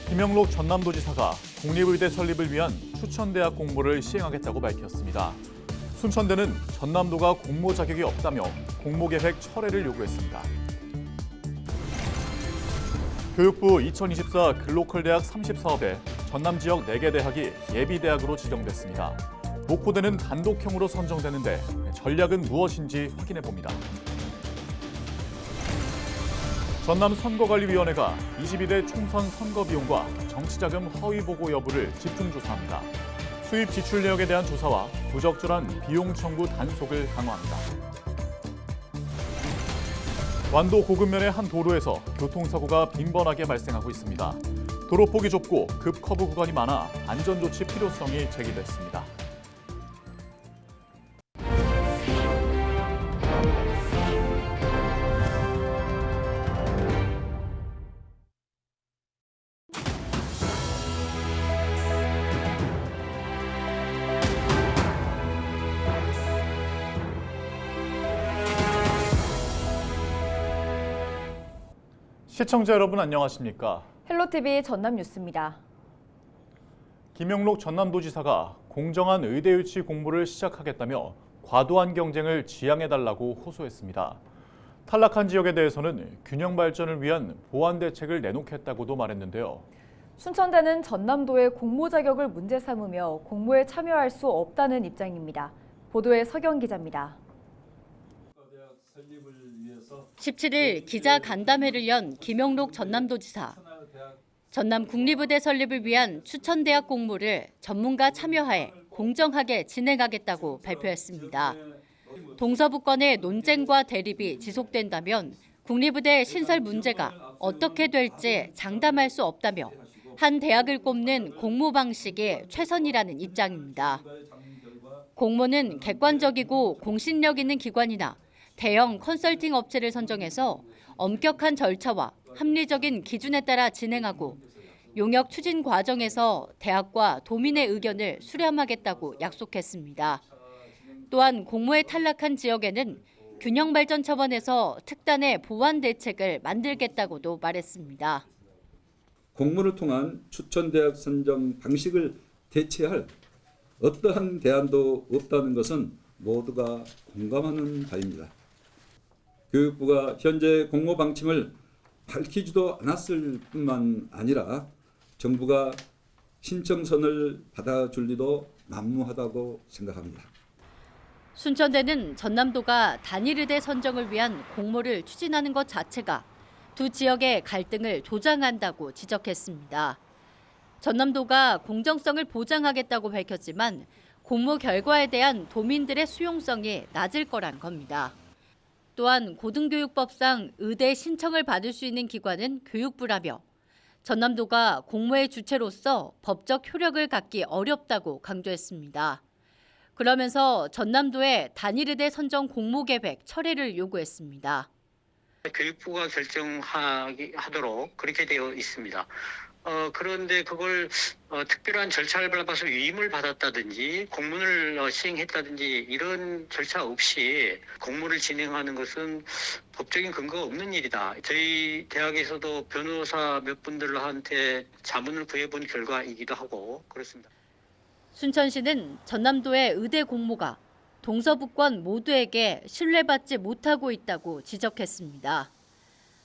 김영록 전남도지사가 공립의대 설립을 위한 추천대학 공모를 시행하겠다고 밝혔습니다. 순천대는 전남도가 공모 자격이 없다며 공모 계획 철회를 요구했습니다. 교육부 2024 글로컬 대학 30사업에 전남 지역 4개 대학이 예비대학으로 지정됐습니다. 목포대는 단독형으로 선정되는데 전략은 무엇인지 확인해 봅니다. 전남선거관리위원회가 22대 총선 선거 비용과 정치자금 허위 보고 여부를 집중 조사합니다. 수입 지출 내역에 대한 조사와 부적절한 비용 청구 단속을 강화합니다. 완도 고급면의 한 도로에서 교통사고가 빈번하게 발생하고 있습니다. 도로폭이 좁고 급커브 구간이 많아 안전조치 필요성이 제기됐습니다. 시청자 여러분 안녕하십니까? 헬로티비 전남뉴스입니다. 김영록 전남도지사가 공정한 의대 유치 공모를 시작하겠다며 과도한 경쟁을 지양해달라고 호소했습니다. 탈락한 지역에 대해서는 균형 발전을 위한 보완 대책을 내놓겠다고도 말했는데요. 순천대는 전남도의 공모 자격을 문제 삼으며 공모에 참여할 수 없다는 입장입니다. 보도에 서경 기자입니다. 17일 기자 간담회를 연 김영록 전남도지사. 전남 국립의대 설립을 위한 추천대학 공모를 전문가 참여하에 공정하게 진행하겠다고 발표했습니다. 동서부권의 논쟁과 대립이 지속된다면 국립의대 신설 문제가 어떻게 될지 장담할 수 없다며 한 대학을 꼽는 공모 방식이 최선이라는 입장입니다. 공모는 객관적이고 공신력 있는 기관이나 대형 컨설팅 업체를 선정해서 엄격한 절차와 합리적인 기준에 따라 진행하고 용역 추진 과정에서 대학과 도민의 의견을 수렴하겠다고 약속했습니다. 또한 공모에 탈락한 지역에는 균형 발전 차원에서 특단의 보완 대책을 만들겠다고도 말했습니다. 공모를 통한 추천대학 선정 방식을 대체할 어떠한 대안도 없다는 것은 모두가 공감하는 바입니다. 교육부가 현재 공모 방침을 밝히지도 않았을 뿐만 아니라 정부가 신청선을 받아줄 리도 만무하다고 생각합니다. 순천대는 전남도가 단일의대 선정을 위한 공모를 추진하는 것 자체가 두 지역의 갈등을 조장한다고 지적했습니다. 전남도가 공정성을 보장하겠다고 밝혔지만 공모 결과에 대한 도민들의 수용성이 낮을 거란 겁니다. 또한 고등교육법상 의대 신청을 받을 수 있는 기관은 교육부라며 전남도가 공모의 주체로서 법적 효력을 갖기 어렵다고 강조했습니다. 그러면서 전남도의 단일의대 선정 공모 계획 철회를 요구했습니다. 교육부가 결정하도록 그렇게 되어 있습니다. 그런데 그걸 특별한 절차를 밟아서 위임을 받았다든지 공문을 시행했다든지 이런 절차 없이 공모를 진행하는 것은 법적인 근거가 없는 일이다. 저희 대학에서도 변호사 몇 분들한테 자문을 구해본 결과이기도 하고 그렇습니다. 순천시는 전남도의 의대 공모가 동서북권 모두에게 신뢰받지 못하고 있다고 지적했습니다.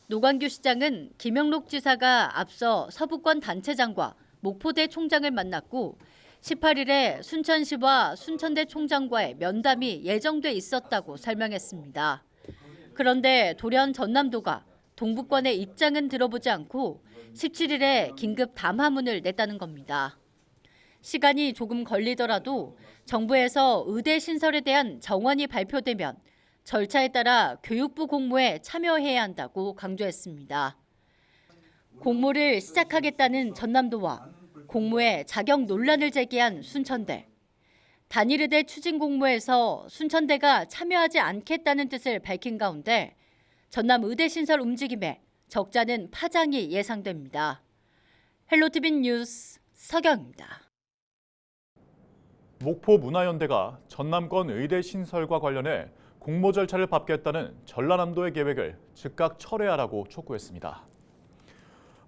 노광규 시장은 김영록 지사가 앞서 서부권 단체장과 목포대 총장을 만났고 18일에 순천시와 순천대 총장과의 면담이 예정돼 있었다고 설명했습니다. 그런데 돌연 전남도가 동부권의 입장은 들어보지 않고 17일에 긴급 담화문을 냈다는 겁니다. 시간이 조금 걸리더라도 정부에서 의대 신설에 대한 정원이 발표되면 절차에 따라 교육부 공모에 참여해야 한다고 강조했습니다. 공모를 시작하겠다는 전남도와 공모에 자격 논란을 제기한 순천대. 단일의대 추진 공모에서 순천대가 참여하지 않겠다는 뜻을 밝힌 가운데 전남 의대 신설 움직임에 적잖은 파장이 예상됩니다. 헬로티비 뉴스 서경입니다. 목포 문화연대가 전남권 의대 신설과 관련해 공모 절차를 밟겠다는 전라남도의 계획을 즉각 철회하라고 촉구했습니다.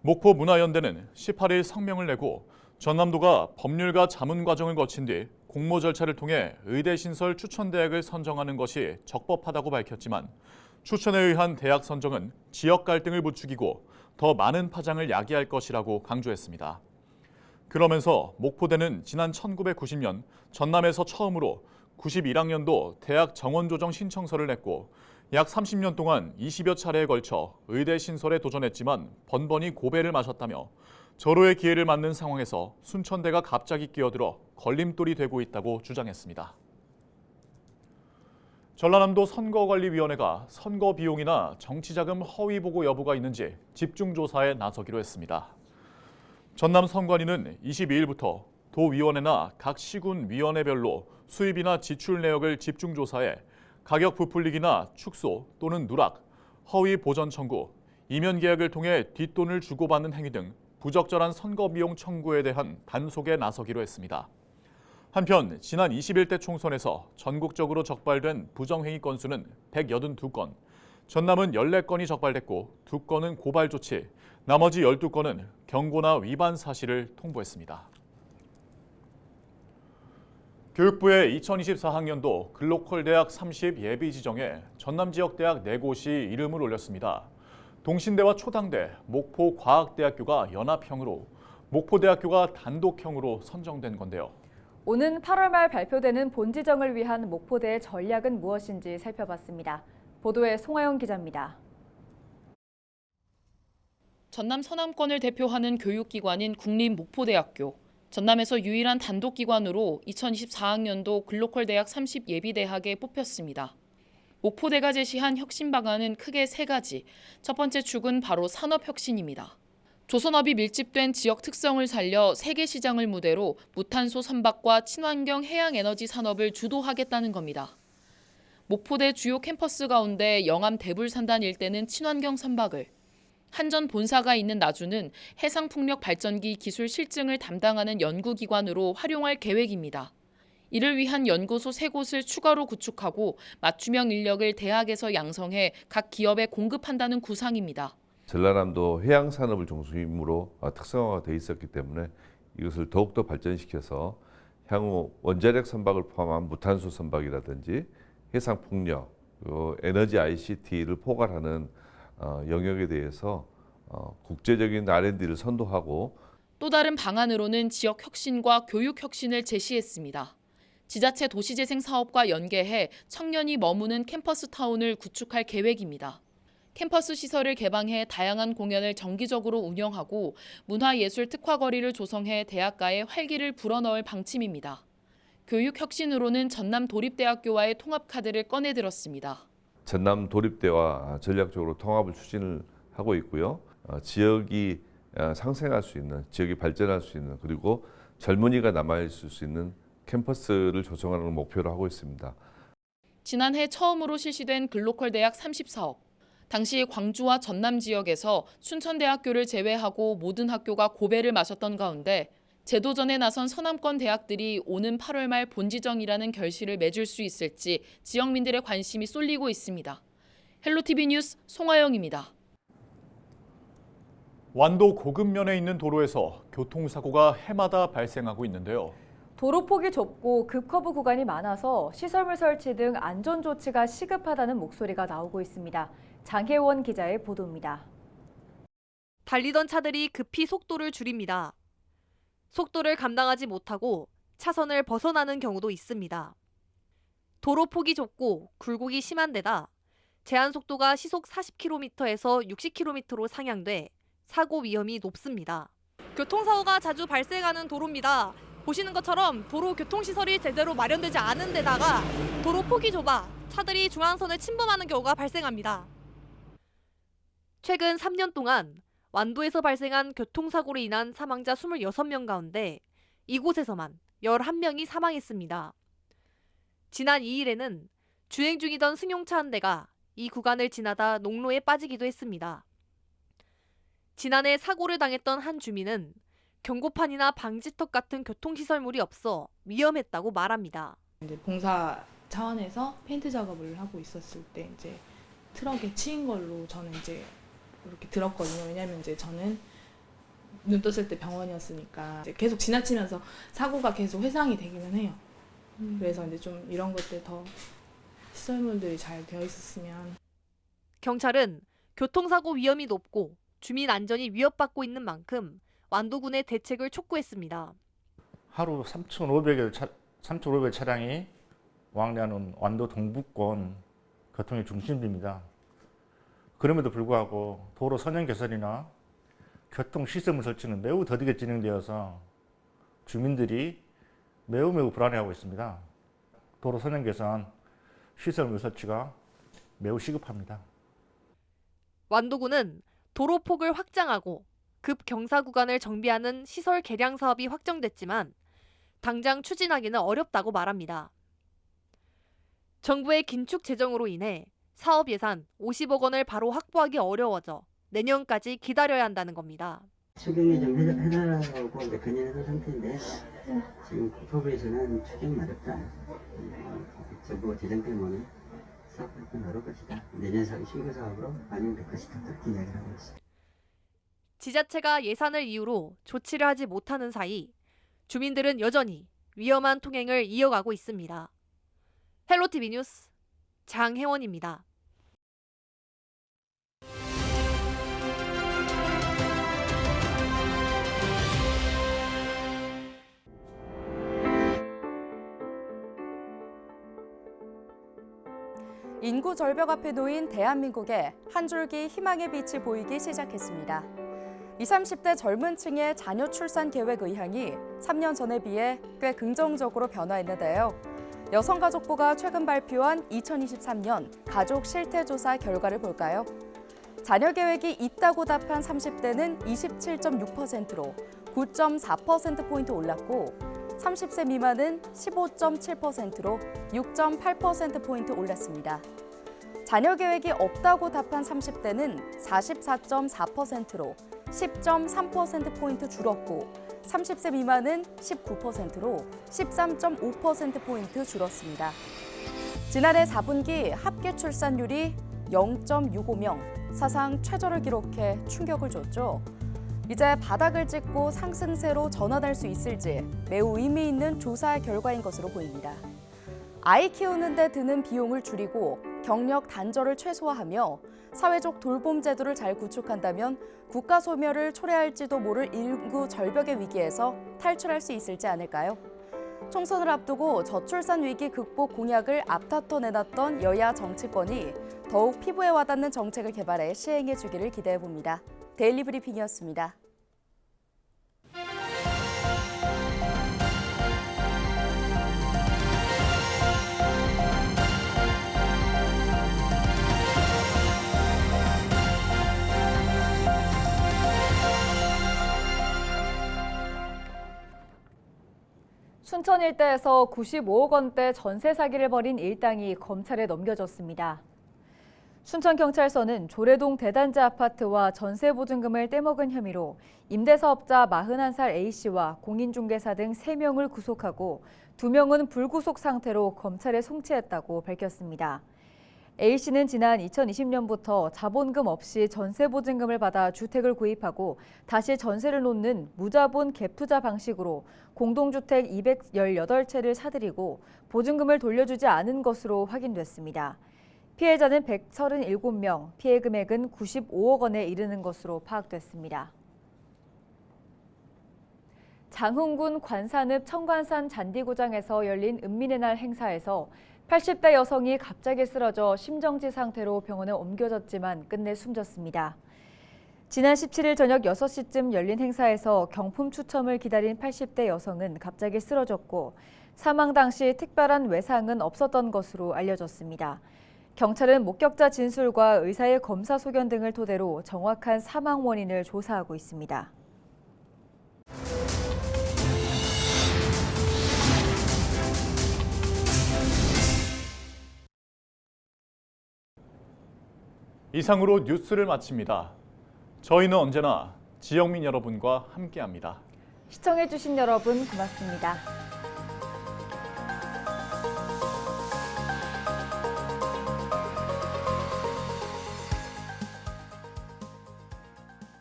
목포 문화연대는 18일 성명을 내고 전남도가 법률과 자문 과정을 거친 뒤 공모 절차를 통해 의대 신설 추천 대학을 선정하는 것이 적법하다고 밝혔지만 추천에 의한 대학 선정은 지역 갈등을 부추기고 더 많은 파장을 야기할 것이라고 강조했습니다. 그러면서 목포대는 지난 1990년 전남에서 처음으로 91학년도 대학 정원 조정 신청서를 냈고 약 30년 동안 20여 차례에 걸쳐 의대 신설에 도전했지만 번번이 고배를 마셨다며 절호의 기회를 맞는 상황에서 순천대가 갑자기 끼어들어 걸림돌이 되고 있다고 주장했습니다. 전라남도 선거관리위원회가 선거 비용이나 정치자금 허위 보고 여부가 있는지 집중조사에 나서기로 했습니다. 전남 선관위는 22일부터 도위원회나 각 시군 위원회별로 수입이나 지출 내역을 집중조사해 가격 부풀리기나 축소 또는 누락, 허위 보전 청구, 이면 계약을 통해 뒷돈을 주고받는 행위 등 부적절한 선거 비용 청구에 대한 단속에 나서기로 했습니다. 한편 지난 21대 총선에서 전국적으로 적발된 부정행위 건수는 182건, 전남은 14건이 적발됐고 2건은 고발 조치, 나머지 12건은 경고나 위반 사실을 통보했습니다. 교육부의 2024학년도 글로컬 대학 30 예비 지정에 전남 지역 대학 4곳이 이름을 올렸습니다. 동신대와 초당대, 목포과학대학교가 연합형으로, 목포대학교가 단독형으로 선정된 건데요. 오는 8월 말 발표되는 본지정을 위한 목포대의 전략은 무엇인지 살펴봤습니다. 보도에 송하영 기자입니다. 전남 서남권을 대표하는 교육기관인 국립목포대학교. 전남에서 유일한 단독기관으로 2024학년도 글로컬 대학 30 예비대학에 뽑혔습니다. 목포대가 제시한 혁신 방안은 크게 3가지. 첫 번째 축은 바로 산업혁신입니다. 조선업이 밀집된 지역 특성을 살려 세계 시장을 무대로 무탄소 선박과 친환경 해양에너지 산업을 주도하겠다는 겁니다. 목포대 주요 캠퍼스 가운데 영암 대불산단 일대는 친환경 선박을, 한전 본사가 있는 나주는 해상풍력 발전기 기술 실증을 담당하는 연구기관으로 활용할 계획입니다. 이를 위한 연구소 3곳을 추가로 구축하고 맞춤형 인력을 대학에서 양성해 각 기업에 공급한다는 구상입니다. 전라남도 해양산업을 중심으로 특성화가 돼 있었기 때문에 이것을 더욱더 발전시켜서 향후 원자력 선박을 포함한 무탄소 선박이라든지 해상풍력, 에너지 ICT를 포괄하는 영역에 대해서 국제적인 R&D를 선도하고 또 다른 방안으로는 지역 혁신과 교육 혁신을 제시했습니다. 지자체 도시재생 사업과 연계해 청년이 머무는 캠퍼스 타운을 구축할 계획입니다. 캠퍼스 시설을 개방해 다양한 공연을 정기적으로 운영하고 문화예술 특화거리를 조성해 대학가에 활기를 불어넣을 방침입니다. 교육 혁신으로는 전남 도립대학교와의 통합 카드를 꺼내들었습니다. 전남 도립대와 전략적으로 통합을 추진을 하고 있고요. 지역이 상생할 수 있는, 지역이 발전할 수 있는, 그리고 젊은이가 남아있을 수 있는 캠퍼스를 조성하는 목표로 하고 있습니다. 지난해 처음으로 실시된 글로컬 대학 30 사업. 당시 광주와 전남 지역에서 순천대학교를 제외하고 모든 학교가 고배를 마셨던 가운데 재도전에 나선 서남권 대학들이 오는 8월 말 본지정이라는 결실을 맺을 수 있을지 지역민들의 관심이 쏠리고 있습니다. 헬로티비 뉴스 송하영입니다. 완도 고급면에 있는 도로에서 교통사고가 해마다 발생하고 있는데요. 도로폭이 좁고 급커브 구간이 많아서 시설물 설치 등 안전조치가 시급하다는 목소리가 나오고 있습니다. 장혜원 기자의 보도입니다. 달리던 차들이 급히 속도를 줄입니다. 속도를 감당하지 못하고 차선을 벗어나는 경우도 있습니다. 도로폭이 좁고 굴곡이 심한 데다 제한 속도가 시속 40km에서 60km로 상향돼 사고 위험이 높습니다. 교통사고가 자주 발생하는 도로입니다. 보시는 것처럼 도로 교통시설이 제대로 마련되지 않은 데다가 도로폭이 좁아 차들이 중앙선을 침범하는 경우가 발생합니다. 최근 3년 동안 완도에서 발생한 교통사고로 인한 사망자 26명 가운데 이곳에서만 11명이 사망했습니다. 지난 2일에는 주행 중이던 승용차 한 대가 이 구간을 지나다 농로에 빠지기도 했습니다. 지난해 사고를 당했던 한 주민은 경고판이나 방지턱 같은 교통시설물이 없어 위험했다고 말합니다. 이제 봉사 차 안에서 페인트 작업을 하고 있었을 때 이제 트럭에 치인 걸로 저는 이제 이렇게 들었거든요. 왜냐면 이제 저는 눈 떴을 때 병원이었으니까 이제 계속 지나치면서 사고가 계속 회상이 되기는 해요. 그래서 이제 좀 이런 것들 더 시설물들이 잘 되어 있었으면. 경찰은 교통사고 위험이 높고 주민 안전이 위협받고 있는 만큼 완도군의 대책을 촉구했습니다. 하루 3,500여 차량이 왕래하는 완도 동부권 교통의 중심지입니다. 그럼에도 불구하고 도로 선형 개설이나 교통 시스템 설치는 매우 더디게 진행되어서 주민들이 매우 불안해하고 있습니다. 도로 선형 개선, 시설물 설치가 매우 시급합니다. 완도군은 도로폭을 확장하고 급경사 구간을 정비하는 시설 개량 사업이 확정됐지만 당장 추진하기는 어렵다고 말합니다. 정부의 긴축 재정으로 인해 사업 예산 50억 원을 바로 확보하기 어려워져 내년까지 기다려야 한다는 겁니다. 추경이 좀 해달라고 이제 건의하는 상태인데 지금 국토부에서는 추경이 어렵다. 정부 재정 때문에 사업할 건 어려울 것이다. 내년 신규 사업으로 반영될 것이다. 그렇게 이야기를 하고 있습니다. 지자체가 예산을 이유로 조치를 하지 못하는 사이 주민들은 여전히 위험한 통행을 이어가고 있습니다. 헬로티비 뉴스 장혜원입니다. 인구 절벽 앞에 놓인 대한민국에 한 줄기 희망의 빛이 보이기 시작했습니다. 20, 30대 젊은 층의 자녀 출산 계획 의향이 3년 전에 비해 꽤 긍정적으로 변화했는데요. 여성가족부가 최근 발표한 2023년 가족 실태조사 결과를 볼까요? 자녀 계획이 있다고 답한 30대는 27.6%로 9.4%포인트 올랐고 30세 미만은 15.7%로 6.8%포인트 올랐습니다. 자녀 계획이 없다고 답한 30대는 44.4%로 10.3%포인트 줄었고 30세 미만은 19%로 13.5%포인트 줄었습니다. 지난해 4분기 합계 출산율이 0.65명, 사상 최저를 기록해 충격을 줬죠. 이제 바닥을 찍고 상승세로 전환할 수 있을지 매우 의미 있는 조사 결과인 것으로 보입니다. 아이 키우는 데 드는 비용을 줄이고 경력 단절을 최소화하며 사회적 돌봄 제도를 잘 구축한다면 국가 소멸을 초래할지도 모를 인구 절벽의 위기에서 탈출할 수 있을지 않을까요? 총선을 앞두고 저출산 위기 극복 공약을 앞다퉈 내놨던 여야 정치권이 더욱 피부에 와닿는 정책을 개발해 시행해 주기를 기대해 봅니다. 데일리 브리핑이었습니다. 순천 일대에서 95억 원대 전세 사기를 벌인 일당이 검찰에 넘겨졌습니다. 순천경찰서는 조례동 대단지 아파트와 전세보증금을 떼먹은 혐의로 임대사업자 41살 A씨와 공인중개사 등 3명을 구속하고 2명은 불구속 상태로 검찰에 송치했다고 밝혔습니다. A씨는 지난 2020년부터 자본금 없이 전세보증금을 받아 주택을 구입하고 다시 전세를 놓는 무자본 갭투자 방식으로 공동주택 218채를 사들이고 보증금을 돌려주지 않은 것으로 확인됐습니다. 피해자는 137명, 피해 금액은 95억 원에 이르는 것으로 파악됐습니다. 장흥군 관산읍 청관산 잔디구장에서 열린 은민의 날 행사에서 80대 여성이 갑자기 쓰러져 심정지 상태로 병원에 옮겨졌지만 끝내 숨졌습니다. 지난 17일 저녁 6시쯤 열린 행사에서 경품 추첨을 기다린 80대 여성은 갑자기 쓰러졌고 사망 당시 특별한 외상은 없었던 것으로 알려졌습니다. 경찰은 목격자 진술과 의사의 검사 소견 등을 토대로 정확한 사망 원인을 조사하고 있습니다. 이상으로 뉴스를 마칩니다. 저희는 언제나 지역민 여러분과 함께합니다. 시청해주신 여러분 고맙습니다.